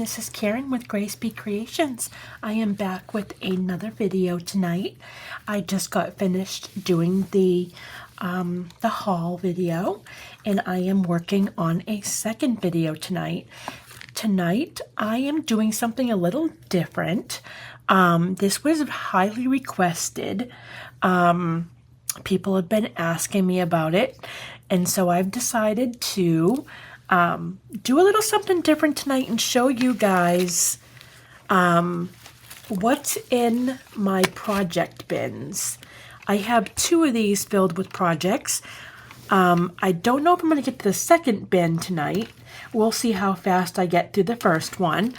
this is Karen with Grace Be Creations. I am back with another video tonight. I just got finished doing the haul video, and I am working on a second video tonight. Tonight, I am doing something a little different. This was highly requested. People have been asking me about it, and so I've decided to do a little something different tonight and show you guys what's in my project bins. I have 2 of these filled with projects. I don't know if I'm going to get to the second bin tonight. We'll see how fast I get through the first one.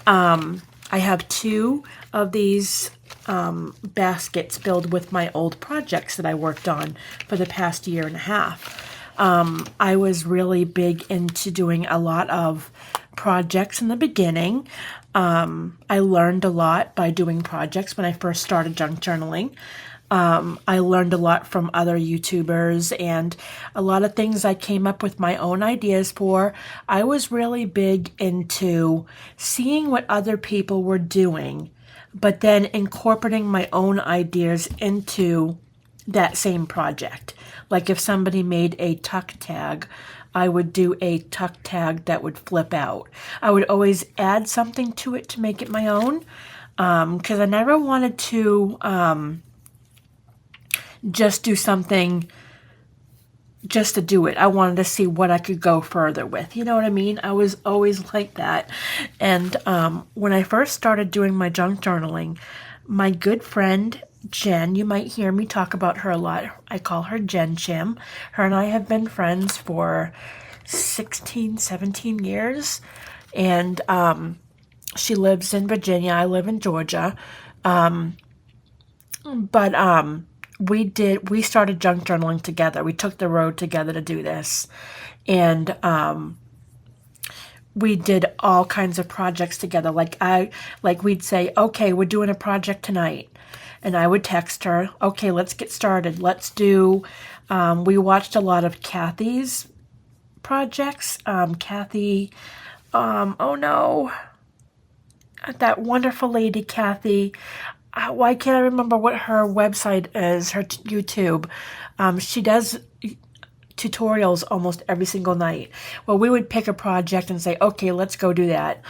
I have 2 of these baskets filled with my old projects that I worked on for the past year and a half. I was really big into doing a lot of projects in the beginning. I learned a lot by doing projects when I first started junk journaling. I learned a lot from other YouTubers, and a lot of things I came up with my own ideas for. I was really big into seeing what other people were doing, but then incorporating my own ideas into that same project. Like if somebody made a tuck tag, I would do a tuck tag that would flip out. I would always add something to it to make it my own, because I never wanted to just do something just to do it. I wanted to see what I could go further with. You know what I mean? I was always like that. And when I first started doing my junk journaling, my good friend Jen, you might hear me talk about her a lot. I call her Jen Chim. Her and I have been friends for 16, 17 years. And she lives in Virginia. I live in Georgia. We started junk journaling together. We took the road together to do this. And we did all kinds of projects together. Like we'd say, okay, we're doing a project tonight. And I would text her, okay, let's get started. Let's do, we watched a lot of Kathy's projects. Kathy, oh no, that wonderful lady, Kathy. Why can't I remember what her website is, her YouTube? She does tutorials almost every single night. Well, we would pick a project and say, okay, let's go do that.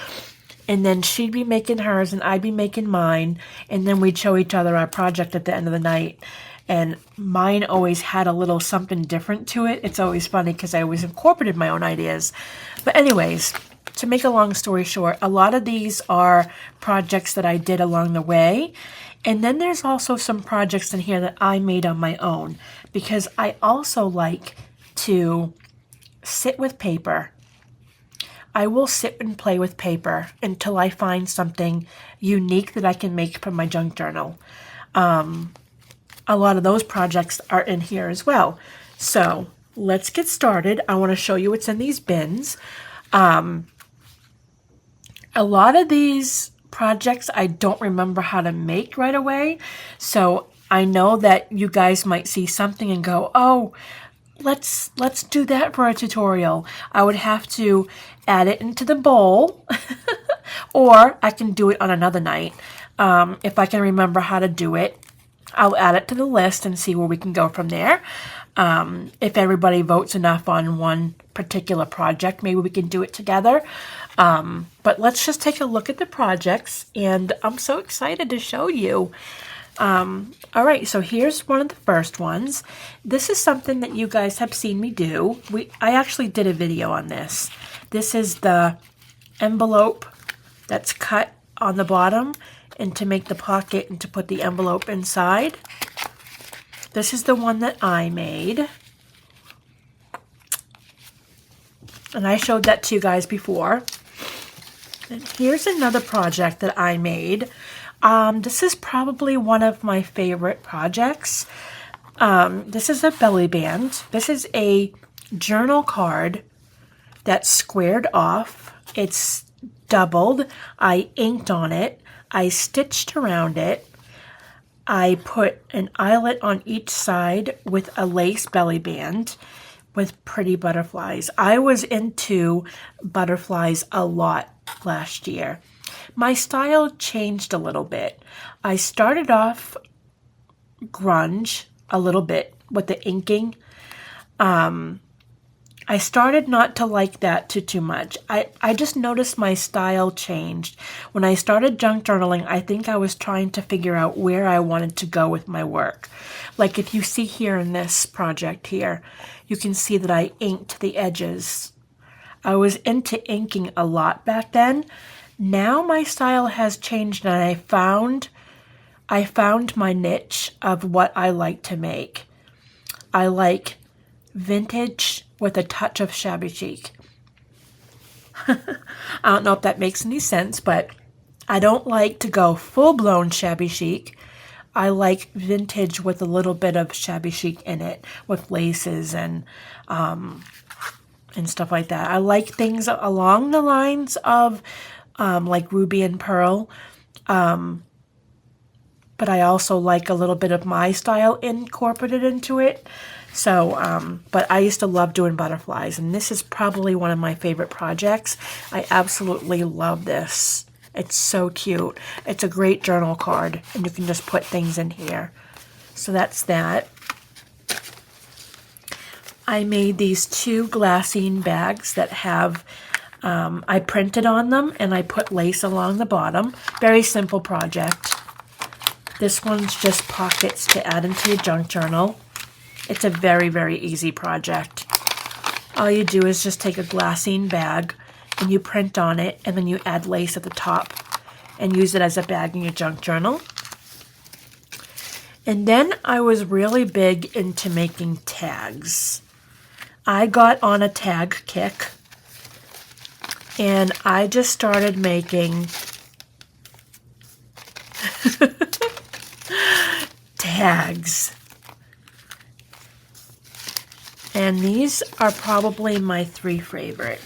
And then she'd be making hers and I'd be making mine. And then we'd show each other our project at the end of the night. And mine always had a little something different to it. It's always funny because I always incorporated my own ideas. But anyways, to make a long story short, a lot of these are projects that I did along the way. And then there's also some projects in here that I made on my own, because I also like to sit with paper. I will sit and play with paper until I find something unique that I can make from my junk journal. A lot of those projects are in here as well. So let's get started. I want to show you what's in these bins. A lot of these projects I don't remember how to make right away. So I know that you guys might see something and go, oh, let's do that for a tutorial. I would have to add it into the bowl or I can do it on another night. If I can remember how to do it, I'll add it to the list and see where we can go from there. If everybody votes enough on one particular project, maybe we can do it together. But let's just take a look at the projects, and I'm so excited to show you. All right, so here's one of the first ones. This is something that you guys have seen me do. I actually did a video on this. This is the envelope that's cut on the bottom and to make the pocket and to put the envelope inside. This is the one that I made. And I showed that to you guys before. And here's another project that I made. This is probably one of my favorite projects. This is a belly band. This is a journal card that's squared off. It's doubled. I inked on it. I stitched around it. I put an eyelet on each side with a lace belly band with pretty butterflies. I was into butterflies a lot last year. My style changed a little bit. I started off grunge a little bit with the inking. I started not to like that too much. I just noticed my style changed. When I started junk journaling, I think I was trying to figure out where I wanted to go with my work. Like if you see here in this project here, you can see that I inked the edges. I was into inking a lot back then. Now my style has changed and I found my niche of what I like to make. I like vintage with a touch of shabby chic. I don't know if that makes any sense, but I don't like to go full-blown shabby chic. I like vintage with a little bit of shabby chic in it, with laces and stuff like that. I like things along the lines of like ruby and pearl, but I also like a little bit of my style incorporated into it. So, but I used to love doing butterflies, and this is probably one of my favorite projects. I absolutely love this. It's so cute. It's a great journal card, and you can just put things in here. So that's that. I made these 2 glassine bags that have, I printed on them, and I put lace along the bottom. Very simple project. This one's just pockets to add into your junk journal. It's a very, very easy project. All you do is just take a glassine bag and you print on it, and then you add lace at the top and use it as a bag in your junk journal. And then I was really big into making tags. I got on a tag kick and I just started making tags. And these are probably my three favorite.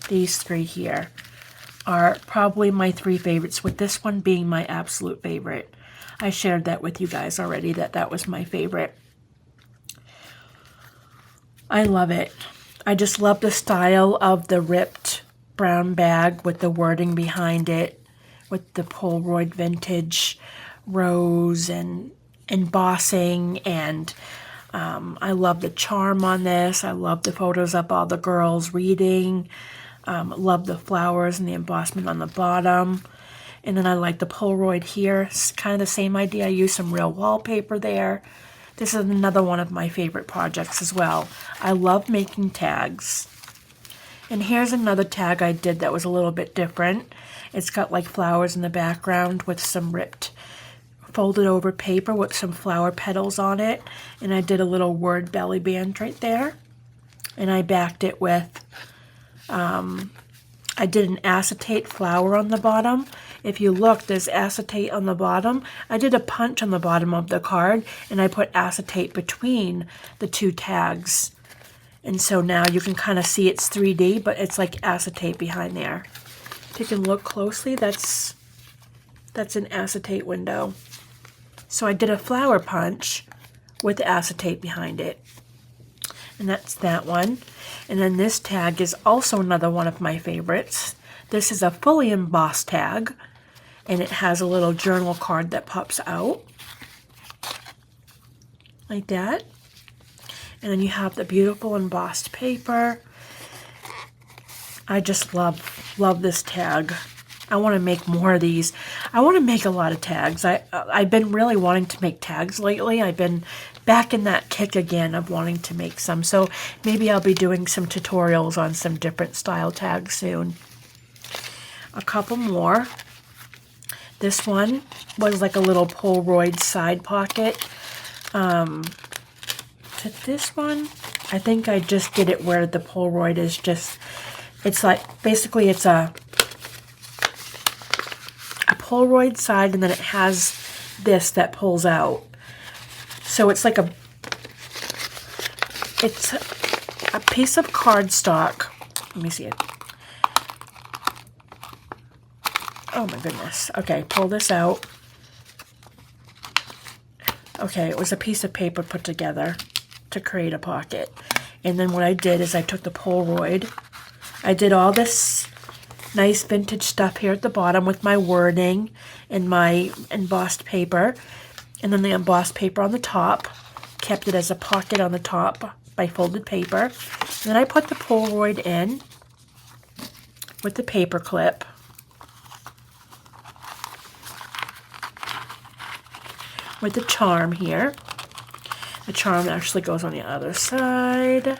These 3 here are probably my 3 favorites, with this one being my absolute favorite. I shared that with you guys already, that was my favorite. I love it. I just love the style of the ripped brown bag with the wording behind it, with the Polaroid vintage rose and embossing, and I love the charm on this. I love the photos of all the girls reading. Love the flowers and the embossment on the bottom. And then I like the Polaroid here. It's kind of the same idea. I used some real wallpaper there. This is another one of my favorite projects as well. I love making tags. And here's another tag I did that was a little bit different. It's got like flowers in the background with some ripped folded over paper with some flower petals on it, and I did a little word belly band right there, and I backed it with I did an acetate flower on the bottom. If you look, there's acetate on the bottom. I did a punch on the bottom of the card, and I put acetate between the 2 tags, and so now you can kind of see it's 3D, but it's like acetate behind there. If you can look closely, that's an acetate window. So I did a flower punch with acetate behind it. And that's that one. And then this tag is also another one of my favorites. This is a fully embossed tag, and it has a little journal card that pops out like that. And then you have the beautiful embossed paper. I just love this tag. I want to make more of these. I want to make a lot of tags. I've been really wanting to make tags lately. I've been back in that kick again of wanting to make some. So maybe I'll be doing some tutorials on some different style tags soon. A couple more. This one was like a little Polaroid side pocket. To this one, I think I just did it where the Polaroid is just, it's like, basically it's a Polaroid side, and then it has this that pulls out. So it's like it's a piece of cardstock. Let me see it. Oh my goodness. Okay, pull this out. Okay, it was a piece of paper put together to create a pocket. And then what I did is I took the Polaroid, I did all this nice vintage stuff here at the bottom with my wording and my embossed paper, and then the embossed paper on the top. Kept it as a pocket on the top by folded paper. And then I put the Polaroid in with the paper clip. With the charm here. The charm actually goes on the other side.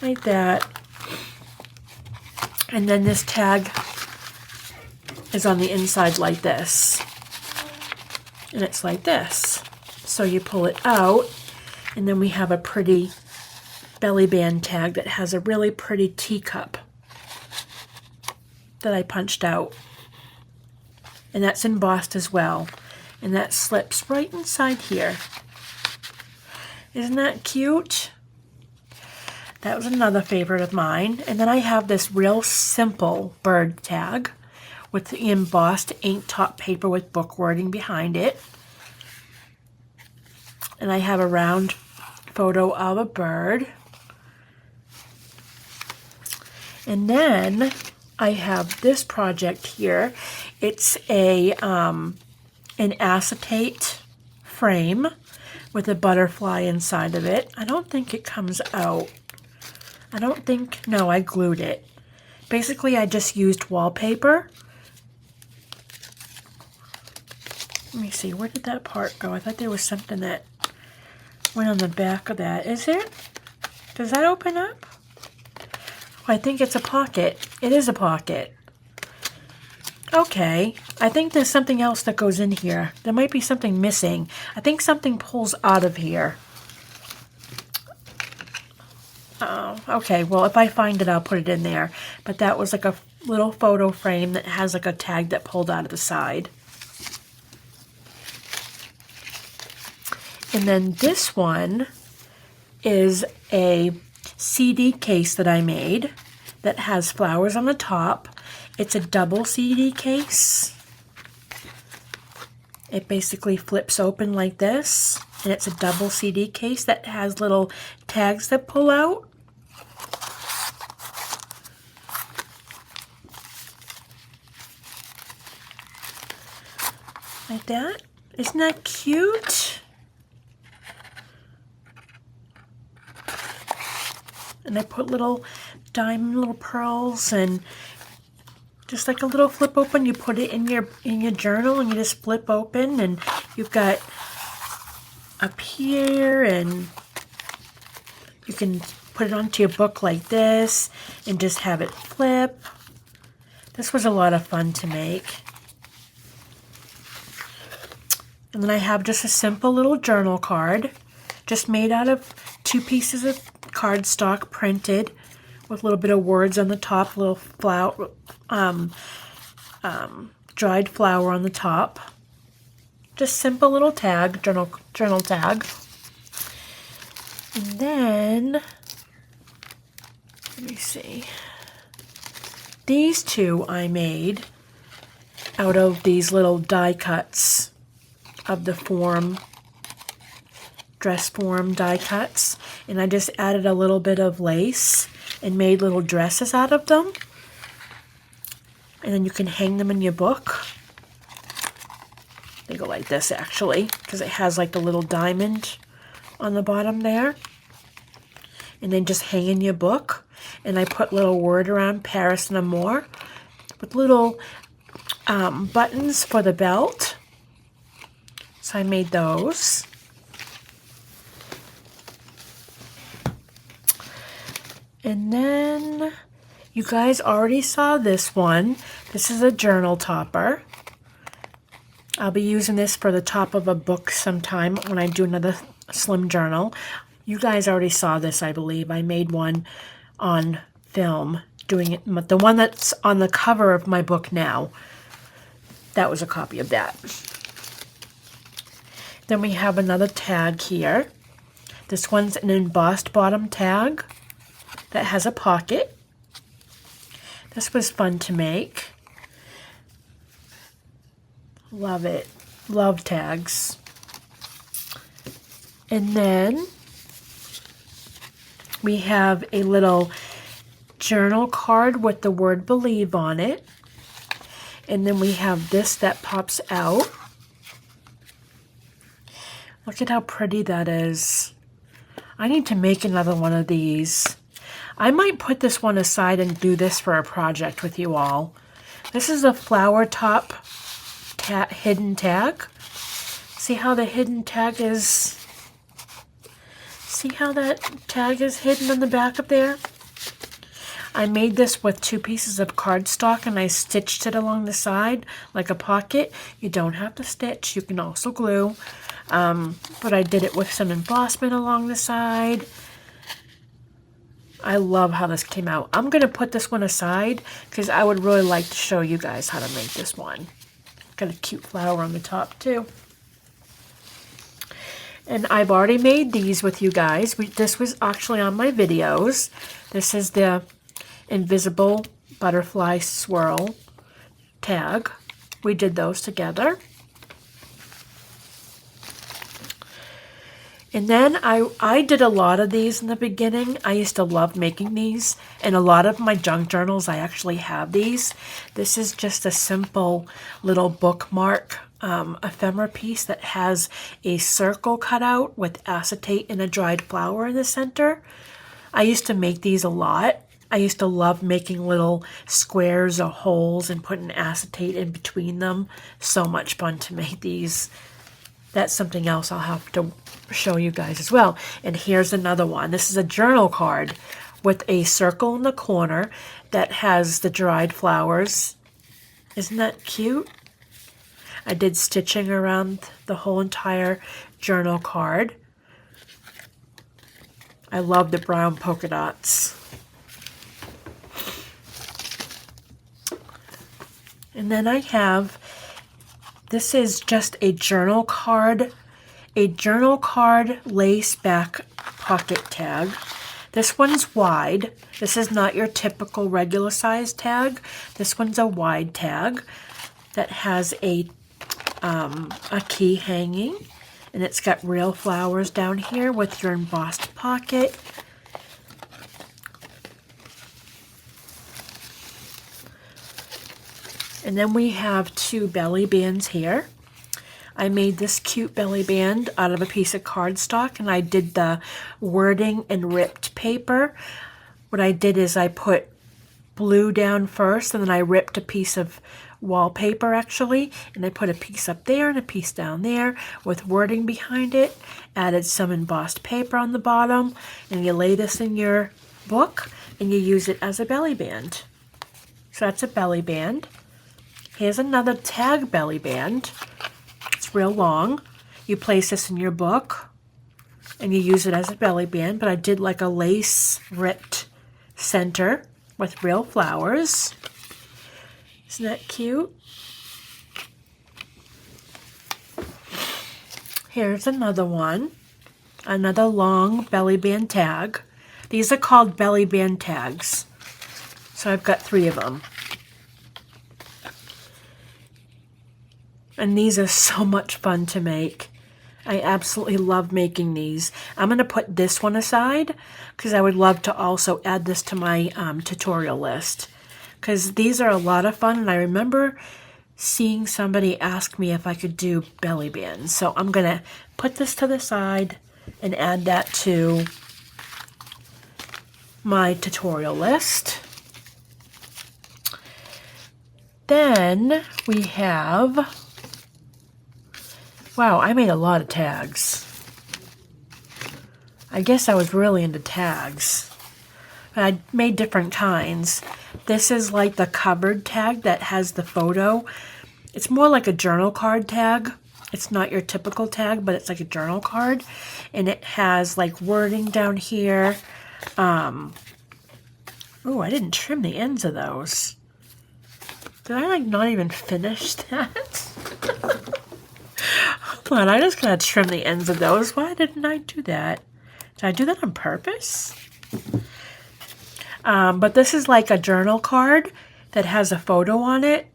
Like that. And then this tag is on the inside like this. And it's like this. So you pull it out, and then we have a pretty belly band tag that has a really pretty teacup that I punched out. And that's embossed as well. And that slips right inside here. Isn't that cute? That was another favorite of mine. And then I have this real simple bird tag with the embossed ink top paper with book wording behind it. And I have a round photo of a bird. And then I have this project here. It's an acetate frame with a butterfly inside of it. I don't think it comes out. No, I glued it. Basically, I just used wallpaper. Let me see, where did that part go? I thought there was something that went on the back of that. Is it? Does that open up? Oh, I think it's a pocket. It is a pocket. Okay, I think there's something else that goes in here. There might be something missing. I think something pulls out of here. Oh, okay, well, if I find it, I'll put it in there. But that was like a little photo frame that has like a tag that pulled out of the side. And then this one is a CD case that I made that has flowers on the top. It's a double CD case. It basically flips open like this, and it's a double CD case that has little tags that pull out. Like that. Isn't that cute? And I put little diamond little pearls, and just like a little flip open, you put it in your journal, and you just flip open, and you've got up here, and you can put it onto your book like this and just have it flip. This was a lot of fun to make. And then I have just a simple little journal card, just made out of 2 pieces of cardstock printed with a little bit of words on the top, little flower, dried flower on the top. Just simple little tag, journal tag. And then, let me see. These 2 I made out of these little die cuts of the dress form die cuts. And I just added a little bit of lace and made little dresses out of them. And then you can hang them in your book. They go like this actually, because it has like the little diamond on the bottom there. And then just hang in your book. And I put little word around Paris and Amour with little buttons for the belt. So I made those. And then you guys already saw this one. This is a journal topper. I'll be using this for the top of a book sometime when I do another slim journal. You guys already saw this, I believe. I made one on film doing it. The one that's on the cover of my book now. That was a copy of that. Then we have another tag here. This one's an embossed bottom tag that has a pocket. This was fun to make. Love it. Love tags. And then we have a little journal card with the word believe on it. And then we have this that pops out. Look at how pretty that is. I need to make another one of these. I might put this one aside and do this for a project with you all. This is a flower top hidden tag. See how the hidden tag is? See how that tag is hidden on the back of there? I made this with 2 pieces of cardstock and I stitched it along the side like a pocket. You don't have to stitch, you can also glue. But I did it with some embossment along the side. I love how this came out. I'm going to put this one aside because I would really like to show you guys how to make this one. Got a cute flower on the top too. And I've already made these with you guys. This was actually on my videos. This is the invisible butterfly swirl tag. We did those together. And then I did a lot of these in the beginning. I used to love making these. And a lot of my junk journals, I actually have these. This is just a simple little bookmark ephemera piece that has a circle cut out with acetate and a dried flower in the center. I used to make these a lot. I used to love making little squares or holes and putting acetate in between them. So much fun to make these. That's something else I'll have to show you guys as well. And here's another one. This is a journal card with a circle in the corner that has the dried flowers. Isn't that cute? I did stitching around the whole entire journal card. I love the brown polka dots. And then I have, this is just a journal card lace back pocket tag. This one's wide. This is not your typical regular size tag. This one's a wide tag that has a key hanging, and it's got real flowers down here with your embossed pocket. And then we have 2 belly bands here. I made this cute belly band out of a piece of cardstock, and I did the wording in ripped paper. What I did is I put blue down first, and then I ripped a piece of wallpaper actually, and I put a piece up there and a piece down there with wording behind it, added some embossed paper on the bottom, and you lay this in your book and you use it as a belly band. So that's a belly band. Here's another tag belly band. It's real long. You place this in your book and you use it as a belly band, but I did like a lace ripped center with real flowers. Isn't that cute? Here's another one. Another long belly band tag. These are called belly band tags. So I've got 3 of them. And these are so much fun to make. I absolutely love making these. I'm going to put this one aside because I would love to also add this to my tutorial list. Because these are a lot of fun, and I remember seeing somebody ask me if I could do belly bands. So I'm going to put this to the side and add that to my tutorial list. Then we have, wow, I made a lot of tags. I guess I was really into tags. I made different kinds. This is like the covered tag that has the photo. It's more like a journal card tag. It's not your typical tag, but it's like a journal card. And it has like wording down here. Oh, I didn't trim the ends of those. Did I like not even finish that? Hold on, I just gotta trim the ends of those. Why didn't I do that? Did I do that on purpose? But this is like a journal card that has a photo on it,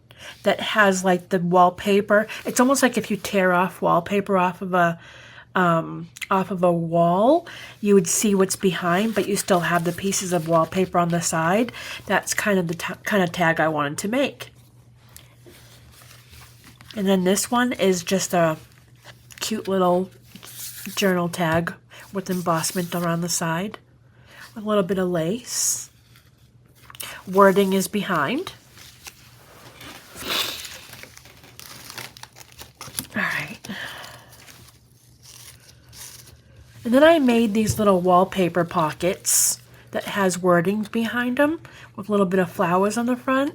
that has like the wallpaper. It's almost like if you tear off wallpaper off of a off of a wall, you would see what's behind, but you still have the pieces of wallpaper on the side. That's kind of the kind of tag I wanted to make. And then this one is just a cute little journal tag with embossment around the side, with a little bit of lace. Wording is behind. All right. And then I made these little wallpaper pockets that has wording behind them with a little bit of flowers on the front.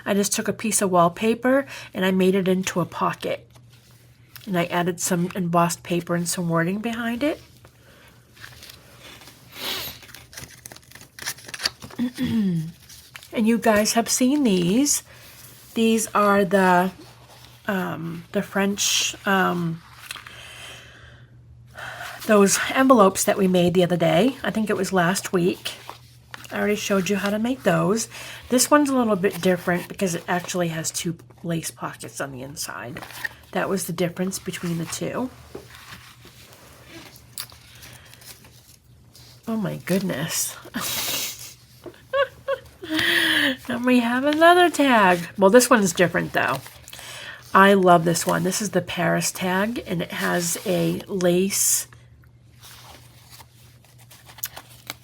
I just took a piece of wallpaper and I made it into a pocket. And I added some embossed paper and some wording behind it. And you guys have seen these. These are the French, those envelopes that we made the other day. I think it was last week. I already showed you how to make those. This one's a little bit different because it actually has 2 lace pockets on the inside. That was the difference between the two. Oh my goodness. And we have another tag. Well, this one's different though. I love this one. This is the Paris tag, and it has a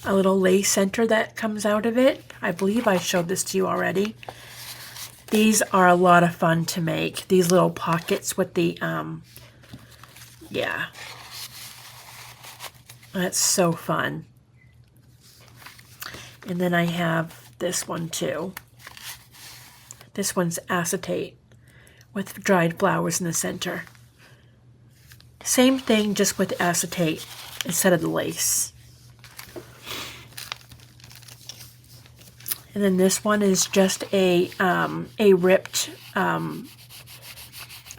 little lace center that comes out of it. I believe I showed this to you already. These are a lot of fun to make. These little pockets with the, yeah. That's so fun. And then I have this one too. This one's acetate with dried flowers in the center. Same thing, just with acetate instead of the lace. And then this one is just a ripped,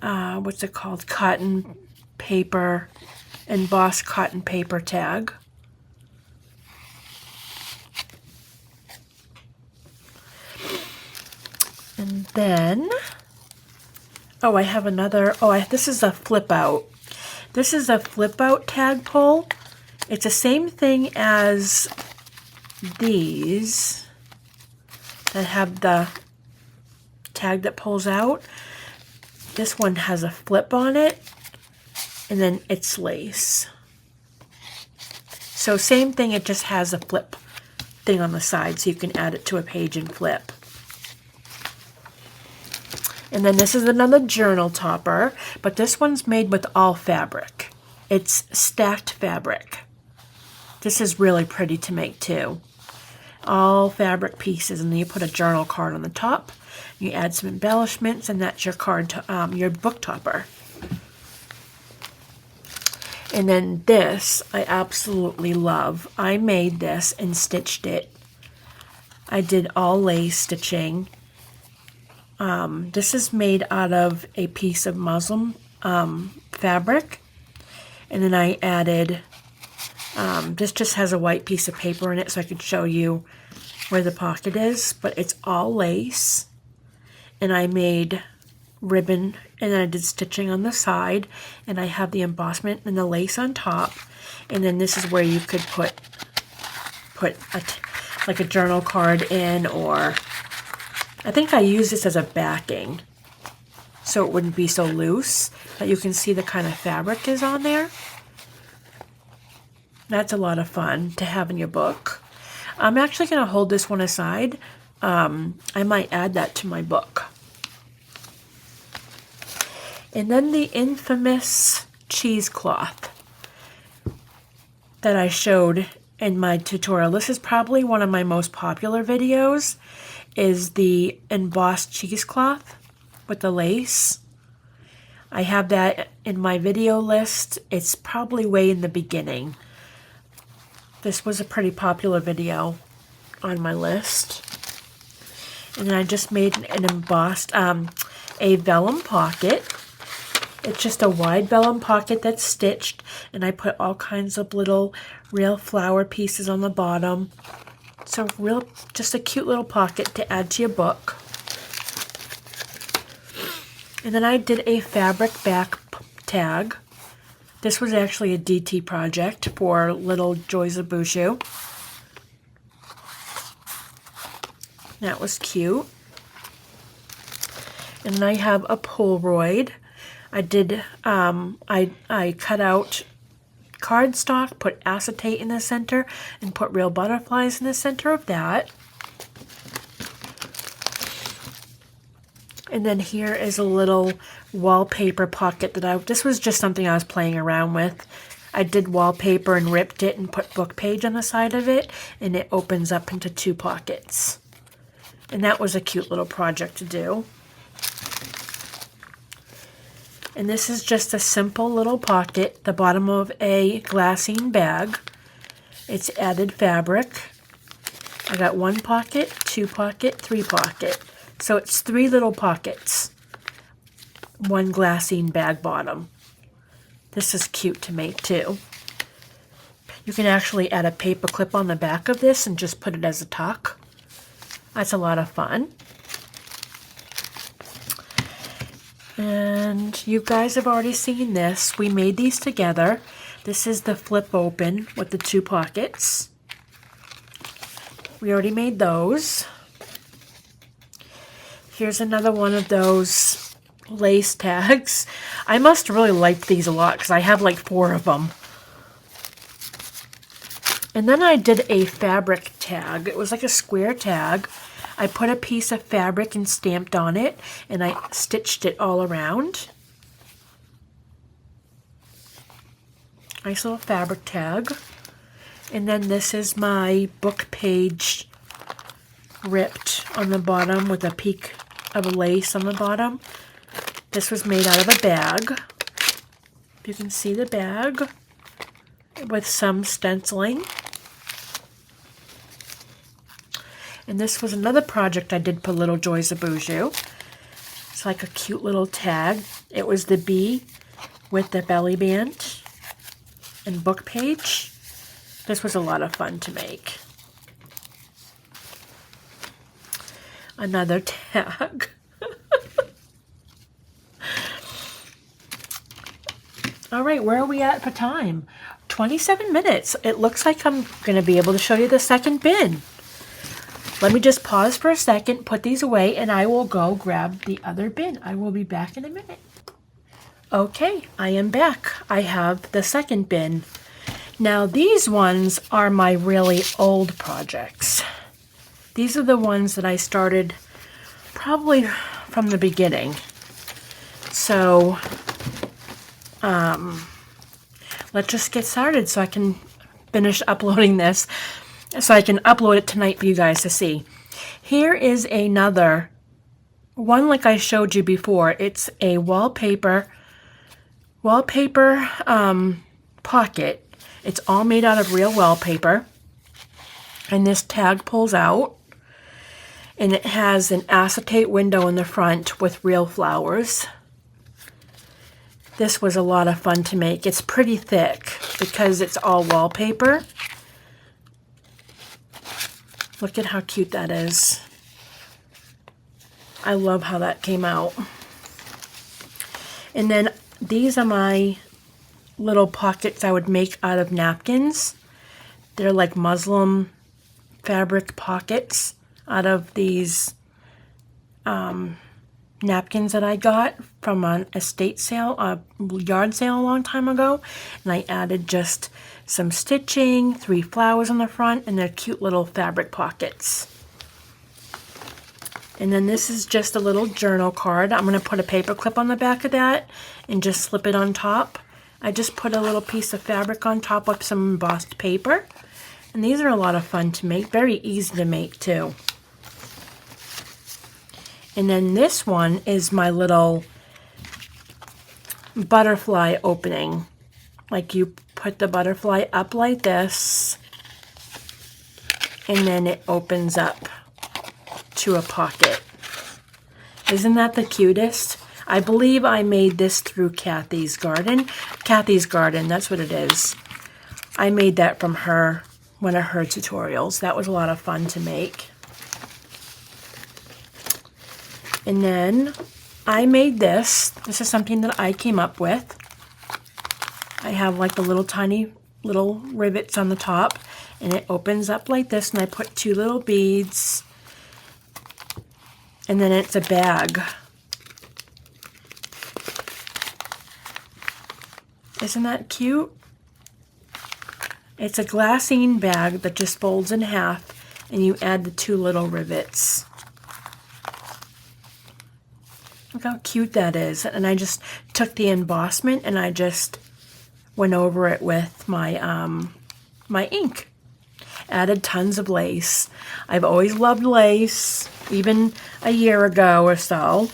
what's it called? Cotton paper, embossed cotton paper tag. And then, oh, I have another, this is a flip out. This is a flip out tag pull. It's the same thing as these that have the tag that pulls out. This one has a flip on it, and then it's lace. So same thing, it just has a flip thing on the side so you can add it to a page and flip. And then this is another journal topper, but this one's made with all fabric. It's stacked fabric. This is really pretty to make too. All fabric pieces, and then you put a journal card on the top. You add some embellishments, and that's your card, your book topper. And then this, I absolutely love. I made this and stitched it. I did all lace stitching. This is made out of a piece of muslin fabric, and then I added, this just has a white piece of paper in it so I could show you where the pocket is, but it's all lace, and I made ribbon, and then I did stitching on the side, and I have the embossment and the lace on top, and then this is where you could put like a journal card in, or I think I use this as a backing so it wouldn't be so loose, but you can see the kind of fabric is on there. That's a lot of fun to have in your book. I'm actually going to hold this one aside. I might add that to my book. And then the infamous cheesecloth that I showed in my tutorial. This is probably one of my most popular videos, is the embossed cheesecloth with the lace. I have that in my video list. It's probably way in the beginning. This was a pretty popular video on my list. And then I just made an embossed, a vellum pocket. It's just a wide vellum pocket that's stitched, and I put all kinds of little real flower pieces on the bottom. So just a cute little pocket to add to your book. And then I did a fabric back tag. This was actually a DT project for Little Joys of Bushu. That was cute. And I have a Polaroid. I did, I cut out cardstock, put acetate in the center, and put real butterflies in the center of that. And then here is a little wallpaper pocket that this was just something I was playing around with. I did wallpaper and ripped it and put book page on the side of it, and it opens up into 2 pockets. And that was a cute little project to do. And this is just a simple little pocket, the bottom of a glassine bag. It's added fabric. I got 1 pocket, 2 pocket, 3 pocket. So it's 3 little pockets. 1 glassine bag bottom. This is cute to make too. You can actually add a paper clip on the back of this and just put it as a tuck. That's a lot of fun. And you guys have already seen this. We made these together. This is the flip open with the 2 pockets. We already made those. Here's another one of those lace tags. I must really like these a lot because I have like 4 of them. And then I did a fabric tag. It was like a square tag. I put a piece of fabric and stamped on it, and I stitched it all around. Nice little fabric tag. And then this is my book page ripped on the bottom with a peak of a lace on the bottom. This was made out of a bag. You can see the bag with some stenciling. And this was another project I did for Little Joys of Bushu. It's like a cute little tag. It was the bee with the belly band and book page. This was a lot of fun to make. Another tag. All right, where are we at for time? 27 minutes. It looks like I'm going to be able to show you the second bin. Let me just pause for a second, put these away, and I will go grab the other bin. I will be back in a minute. Okay, I am back. I have the second bin. Now, these ones are my really old projects. These are the ones that I started probably from the beginning. So, let's just get started so I can finish uploading this, so I can upload it tonight for you guys to see. Here is another one like I showed you before. It's a wallpaper pocket. It's all made out of real wallpaper. And this tag pulls out. And it has an acetate window in the front with real flowers. This was a lot of fun to make. It's pretty thick because it's all wallpaper. Look at how cute that is. I love how that came out. And then these are my little pockets I would make out of napkins. They're like muslin fabric pockets out of these napkins that I got from an estate sale, a yard sale a long time ago. And I added just some stitching, 3 flowers on the front, and they're cute little fabric pockets. And then this is just a little journal card. I'm going to put a paper clip on the back of that and just slip it on top. I just put a little piece of fabric on top with some embossed paper. And these are a lot of fun to make. Very easy to make too. And then this one is my little butterfly opening. Like you put the butterfly up like this, and then it opens up to a pocket. Isn't that the cutest? I believe I made this through Kathy's Garden. Kathy's Garden, that's what it is. I made that from her, one of her tutorials. That was a lot of fun to make. And then I made this. This is something that I came up with. I have like the little tiny little rivets on the top, and it opens up like this, and I put 2 little beads, and then it's a bag. Isn't that cute? It's a glassine bag that just folds in half, and you add the 2 little rivets. Look how cute that is. And I just took the embossment and I just went over it with my my ink. Added tons of lace. I've always loved lace, even a year ago or so.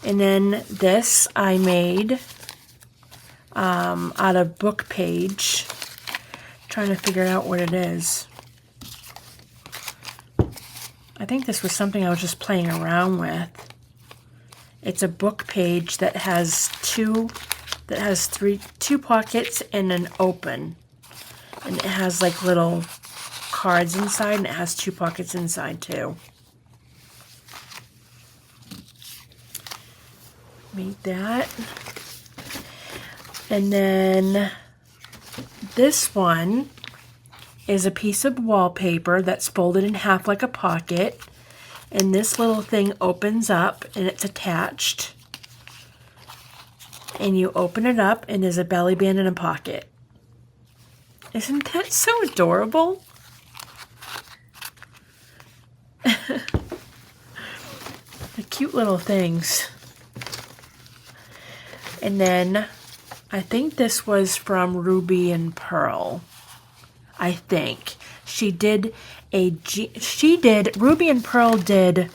And then this I made out of book page. Trying to figure out what it is. I think this was something I was just playing around with. It's a book page that has two pockets and an open. And it has like little cards inside, and it has 2 pockets inside too. Made that. And then this one is a piece of wallpaper that's folded in half like a pocket. And this little thing opens up and it's attached. And you open it up and there's a belly band and a pocket. Isn't that so adorable? The cute little things. And then I think this was from Ruby and Pearl. I think. Ruby and Pearl did,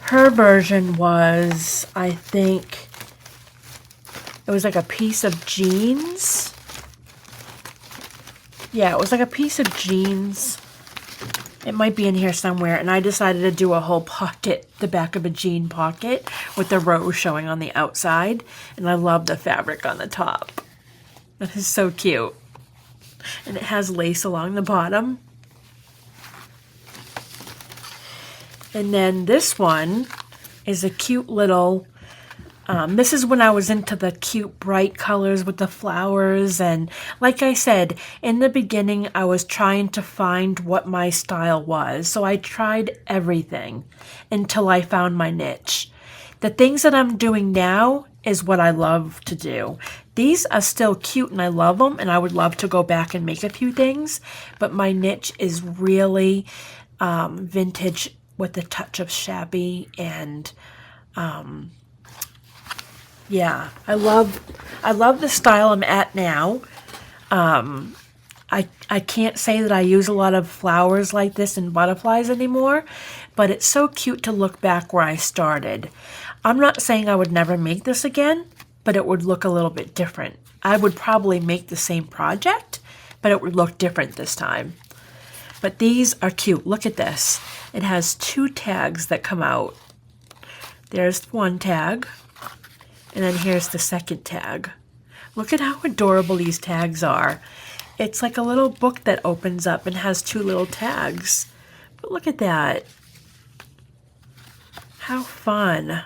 her version was, I think, it was like a piece of jeans. Yeah, it was like a piece of jeans. It might be in here somewhere, and I decided to do a whole pocket, the back of a jean pocket, with the rose showing on the outside, and I love the fabric on the top. That is so cute. And it has lace along the bottom. And then this one is a cute little, this is when I was into the cute bright colors with the flowers. And like I said, in the beginning, I was trying to find what my style was. So I tried everything until I found my niche. The things that I'm doing now is what I love to do. These are still cute and I love them, and I would love to go back and make a few things. But my niche is really vintage with a touch of shabby, and yeah, I love the style I'm at now. I can't say that I use a lot of flowers like this and butterflies anymore, but it's so cute to look back where I started. I'm not saying I would never make this again, but it would look a little bit different. I would probably make the same project, but it would look different this time. But these are cute. Look at this. It has 2 tags that come out. There's one tag, and then here's the second tag. Look at how adorable these tags are. It's like a little book that opens up and has 2 little tags. But look at that. How fun.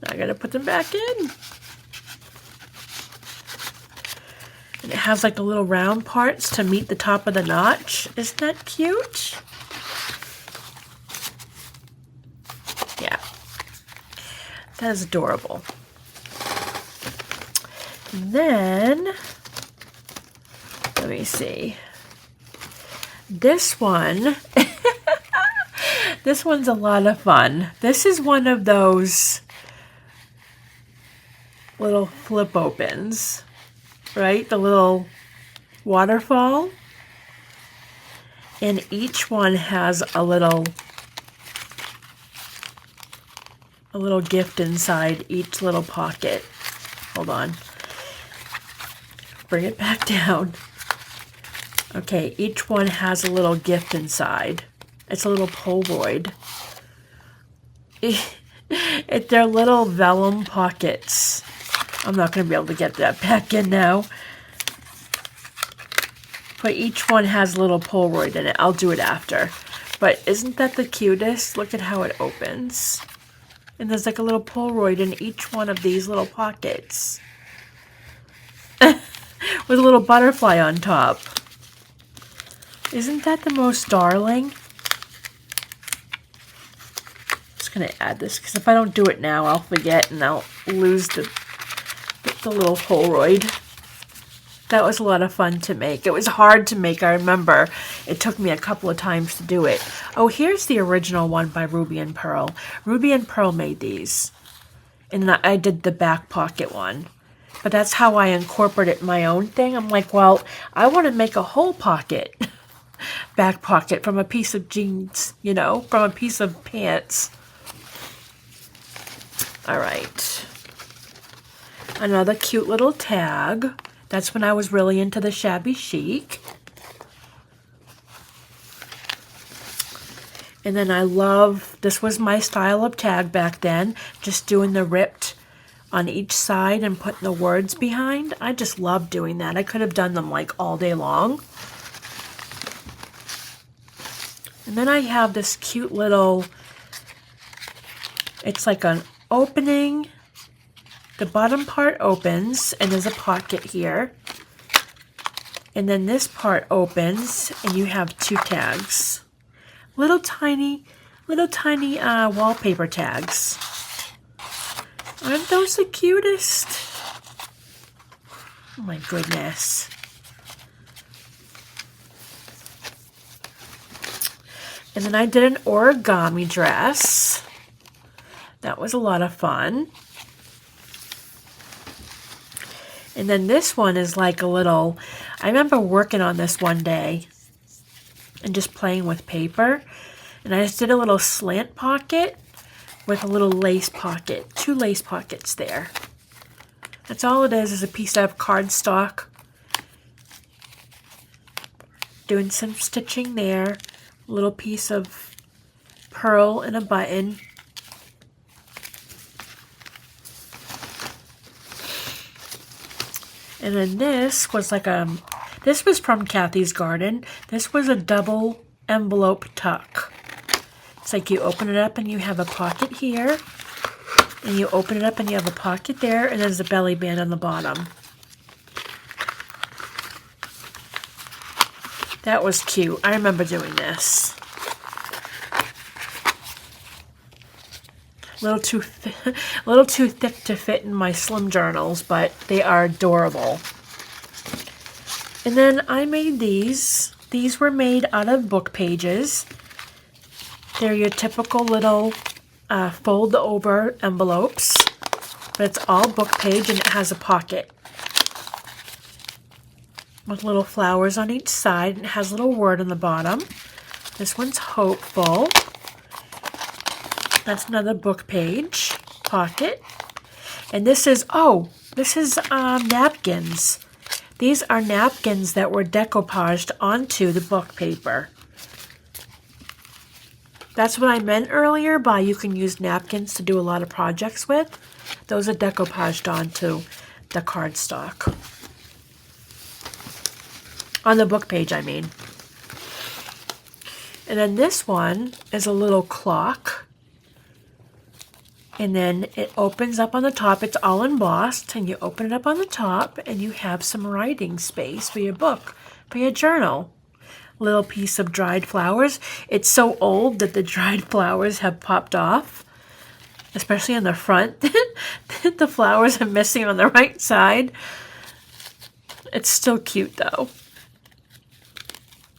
I gotta put them back in. And it has like the little round parts to meet the top of the notch. Isn't that cute? Yeah. That is adorable. And then, let me see. This one, this one's a lot of fun. This is one of those little flip opens, right? The little waterfall. And each one has a little gift inside each little pocket. Hold on. Bring it back down. Okay, each one has a little gift inside. It's a little Polaroid. They're little vellum pockets. I'm not going to be able to get that back in now. But each one has a little Polaroid in it. I'll do it after. But isn't that the cutest? Look at how it opens. And there's like a little Polaroid in each one of these little pockets. With a little butterfly on top. Isn't that the most darling? Just going to add this because if I don't do it now, I'll forget and I'll lose the little Polaroid. That was a lot of fun to make. It was hard to make, I remember. It took me a couple of times to do it. Oh, here's the original one by Ruby and Pearl. Ruby and Pearl made these. And I did the back pocket one. But that's how I incorporated my own thing. I'm like, well, I want to make a whole pocket. Back pocket from a piece of jeans, you know, from a piece of pants. All right. Another cute little tag. That's when I was really into the shabby chic. And then I love, this was my style of tag back then, just doing the ripped on each side and putting the words behind. I just love doing that. I could have done them like all day long. And then I have this cute little, it's like an opening. The bottom part opens and there's a pocket here. And then this part opens and you have two tags. Little tiny wallpaper tags. Aren't those the cutest? Oh my goodness. And then I did an origami dress. That was a lot of fun. And then this one is like a little, I remember working on this one day and just playing with paper. And I just did a little slant pocket with a little lace pocket, 2 lace pockets there. That's all it is a piece of cardstock. Doing some stitching there, a little piece of pearl and a button. And then this was like this was from Kathy's Garden. This was a double envelope tuck. It's like you open it up and you have a pocket here. And you open it up and you have a pocket there. And there's a belly band on the bottom. That was cute. I remember doing this. A little too thick to fit in my slim journals, but they are adorable. And then I made these. These were made out of book pages. They're your typical little fold over envelopes, but it's all book page and it has a pocket with little flowers on each side and it has a little word on the bottom. This one's hopeful. That's another book page pocket. And this is napkins. These are napkins that were decoupaged onto the book paper. That's what I meant earlier by you can use napkins to do a lot of projects with. Those are decoupaged onto the cardstock. On the book page, I mean. And then this one is a little clock. And then it opens up on the top. It's all embossed. And you open it up on the top and you have some writing space for your book, for your journal. Little piece of dried flowers. It's so old that the dried flowers have popped off, especially on the front. The flowers are missing on the right side. It's still cute though.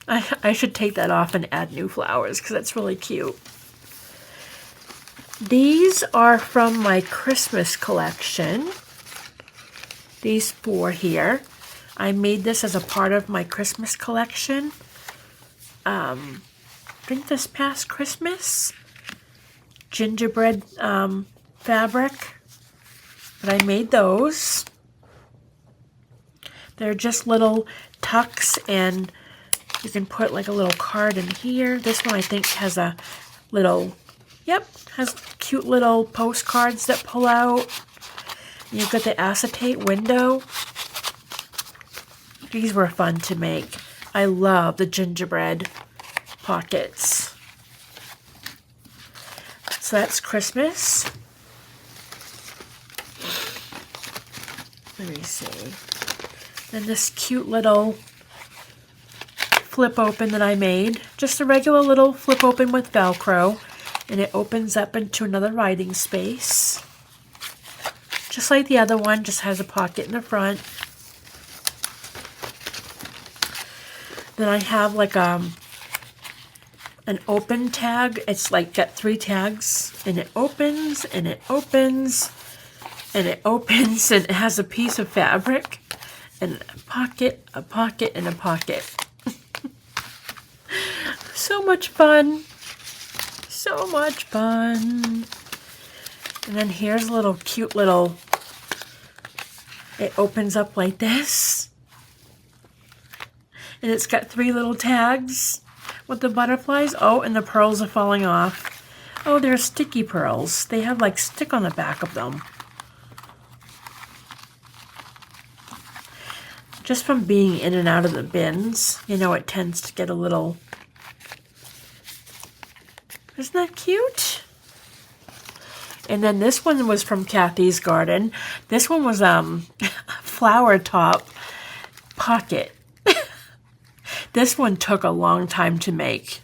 I should take that off and add new flowers because that's really cute. These are from my Christmas collection. These 4 here. I made this as a part of my Christmas collection. I think this past Christmas. Gingerbread fabric. But I made those. They're just little tucks and you can put like a little card in here. This one I think has a little, has cute little postcards that pull out. You've got the acetate window. These were fun to make. I love the gingerbread pockets. So that's Christmas. Let me see. And this cute little flip open that I made. Just a regular little flip open with Velcro. And it opens up into another writing space. Just like the other one, just has a pocket in the front. Then I have like an open tag. It's like got 3 tags, and it opens, and it opens, and it opens, and it has a piece of fabric, and a pocket, and a pocket. So much fun. So much fun. And then here's a little cute little, it opens up like this. And it's got 3 little tags with the butterflies. Oh, and the pearls are falling off. Oh, they're sticky pearls. They have like stick on the back of them. Just from being in and out of the bins, you know, it tends to get a little... Isn't that cute? And then this one was from Kathy's Garden. This one was a flower top pocket. This one took a long time to make.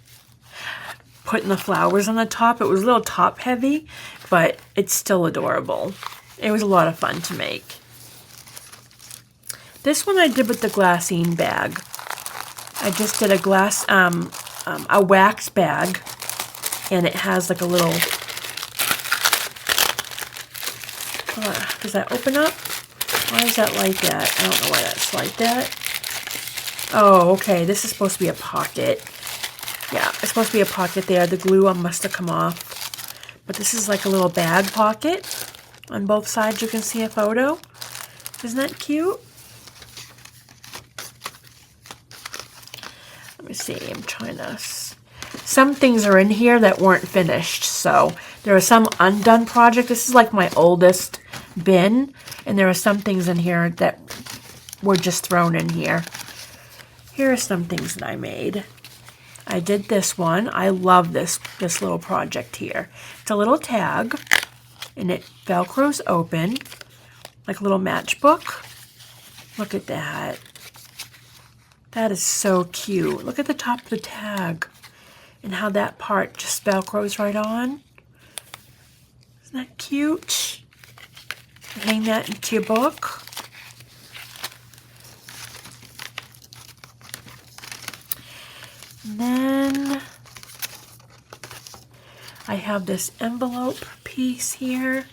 Putting the flowers on the top, it was a little top heavy, but it's still adorable. It was a lot of fun to make. This one I did with the glassine bag. I just did a wax bag, and it has like a little... does that open up? Why is that like that? I don't know why that's like that. Oh, okay. This is supposed to be a pocket. Yeah, it's supposed to be a pocket there. The glue must have come off. But this is like a little bag pocket. On both sides you can see a photo. Isn't that cute? Let me see. I'm trying to... Some things are in here that weren't finished. So there are some undone projects. This is like my oldest bin. And there are some things in here that were just thrown in here. Here are some things that I made. I did this one. I love this little project here. It's a little tag, and it Velcros open, like a little matchbook. Look at that. That is so cute. Look at the top of the tag, and how that part just Velcros right on. Isn't that cute? Hang that into your book. And then I have this envelope piece here.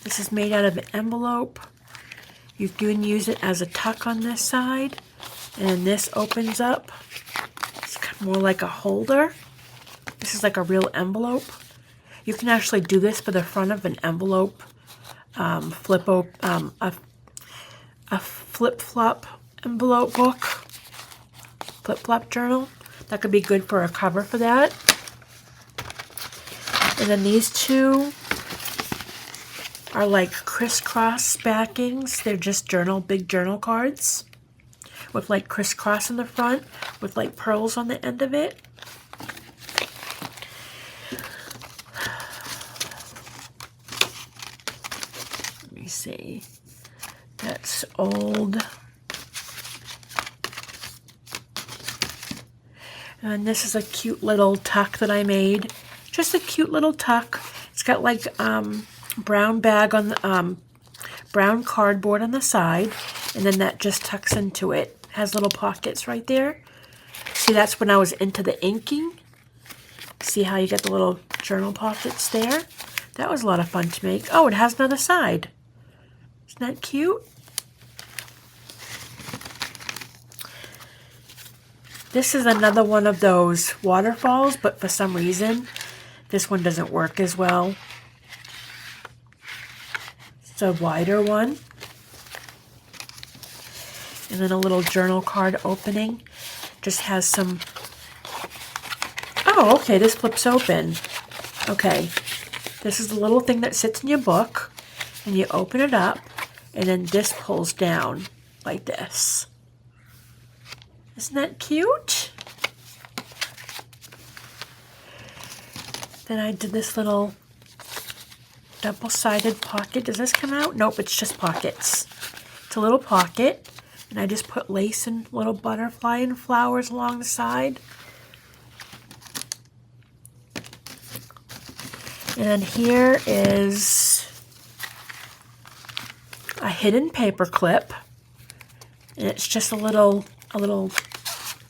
This is made out of an envelope. You can use it as a tuck on this side. And then this opens up. It's kind of more like a holder. This is like a real envelope. You can actually do this for the front of an envelope. A flip-flop envelope book. Flip-flop journal. That could be good for a cover for that. And then these two are like crisscross backings. They're just big journal cards with like crisscross in the front with like pearls on the end of it. Let me see. That's old. And this is a cute little tuck that I made. Just a cute little tuck. It's got like brown bag on the brown cardboard on the side, and then that just tucks into it. Has little pockets right there. See, that's when I was into the inking. See how you get the little journal pockets there? That was a lot of fun to make. Oh, it has another side. Isn't that cute? This is another one of those waterfalls, but for some reason, this one doesn't work as well. It's a wider one. And then a little journal card opening. Just has some... Oh, okay, this flips open. Okay, this is the little thing that sits in your book, and you open it up, and then this pulls down like this. Isn't that cute? Then I did this little double-sided pocket. Does this come out? Nope, it's just pockets. It's a little pocket, and I just put lace and little butterfly and flowers along the side. And then here is a hidden paper clip, and it's just a little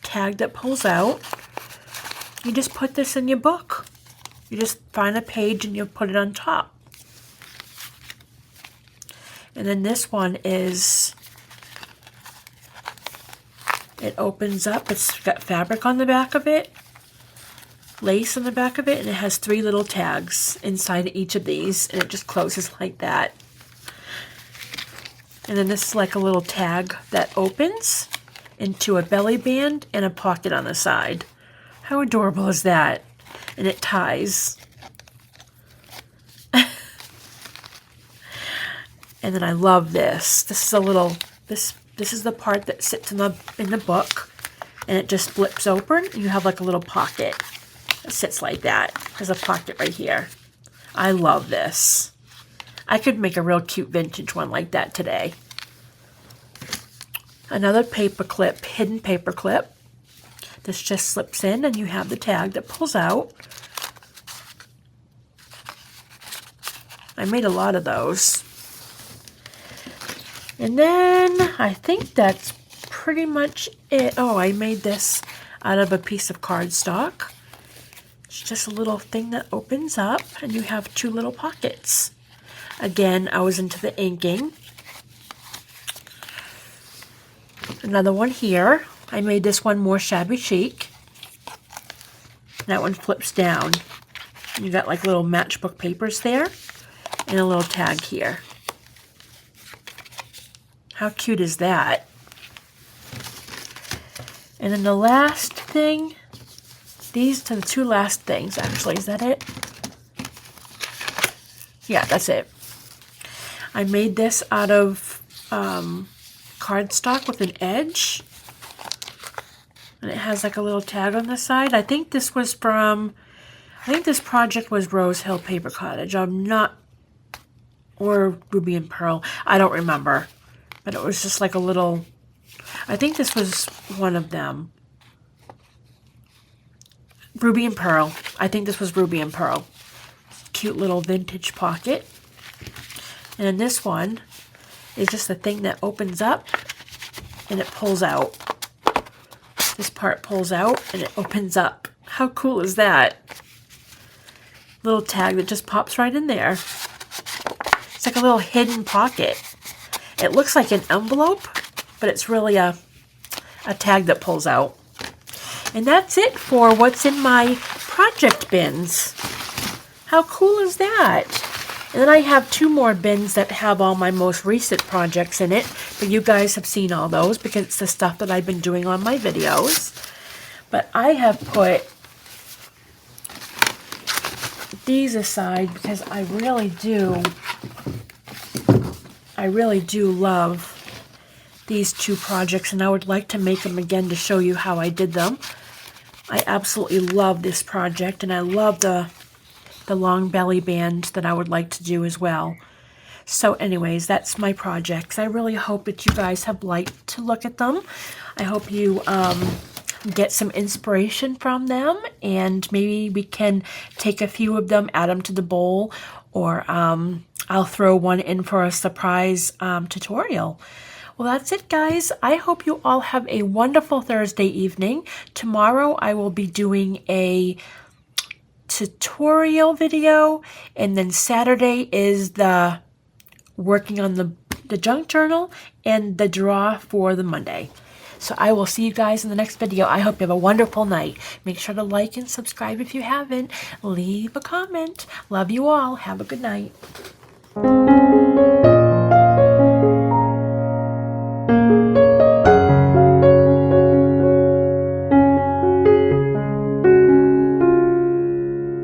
tag that pulls out. You just put this in your book. You just find a page and you put it on top. And then this one is, it opens up. It's got fabric on the back of it, lace on the back of it, and it has 3 little tags inside each of these, and it just closes like that. And then this is like a little tag that opens into a belly band and a pocket on the side. How adorable is that? And it ties. And then I love this. This is a little, this is the part that sits in the book, and it just flips open, and you have like a little pocket. It sits like that. There's a pocket right here. I love this. I could make a real cute vintage one like that today. Another paper clip, hidden paper clip. This just slips in, and you have the tag that pulls out. I made a lot of those. And then I think that's pretty much it. Oh, I made this out of a piece of cardstock. It's just a little thing that opens up, and you have 2 little pockets. Again, I was into the inking. Another one here. I made this one more shabby chic. That one flips down. You got like little matchbook papers there, and a little tag here. How cute is that? And then the last thing, these are the 2 last things actually. Is that it? Yeah, that's it. I made this out of cardstock with an edge. And it has like a little tag on the side. I think this was from, I think this project was Rose Hill Paper Cottage. I'm not, or Ruby and Pearl. I don't remember. But it was just like a little, I think this was one of them. Ruby and Pearl. I think this was Ruby and Pearl. Cute little vintage pocket. And then this one is just a thing that opens up and it pulls out. This part pulls out and it opens up. How cool is that? Little tag that just pops right in there. It's like a little hidden pocket. It looks like an envelope, but it's really a tag that pulls out. And that's it for what's in my project bins. How cool is that? And then I have 2 more bins that have all my most recent projects in it, but you guys have seen all those because it's the stuff that I've been doing on my videos. But I have put these aside because I really do love these 2 projects, and I would like to make them again to show you how I did them. I absolutely love this project, and I love the long belly band that I would like to do as well. So anyways, that's my projects. I really hope that you guys have liked to look at them. I hope you get some inspiration from them, and maybe we can take a few of them, add them to the bowl, or I'll throw one in for a surprise tutorial. Well, that's it, guys. I hope you all have a wonderful Thursday evening. Tomorrow I will be doing a tutorial video, and then Saturday is the working on the junk journal and the draw for the Monday. So I will see you guys in the next video. I hope you have a wonderful night. Make sure to like and subscribe if you haven't. Leave a comment. Love you all. Have a good night.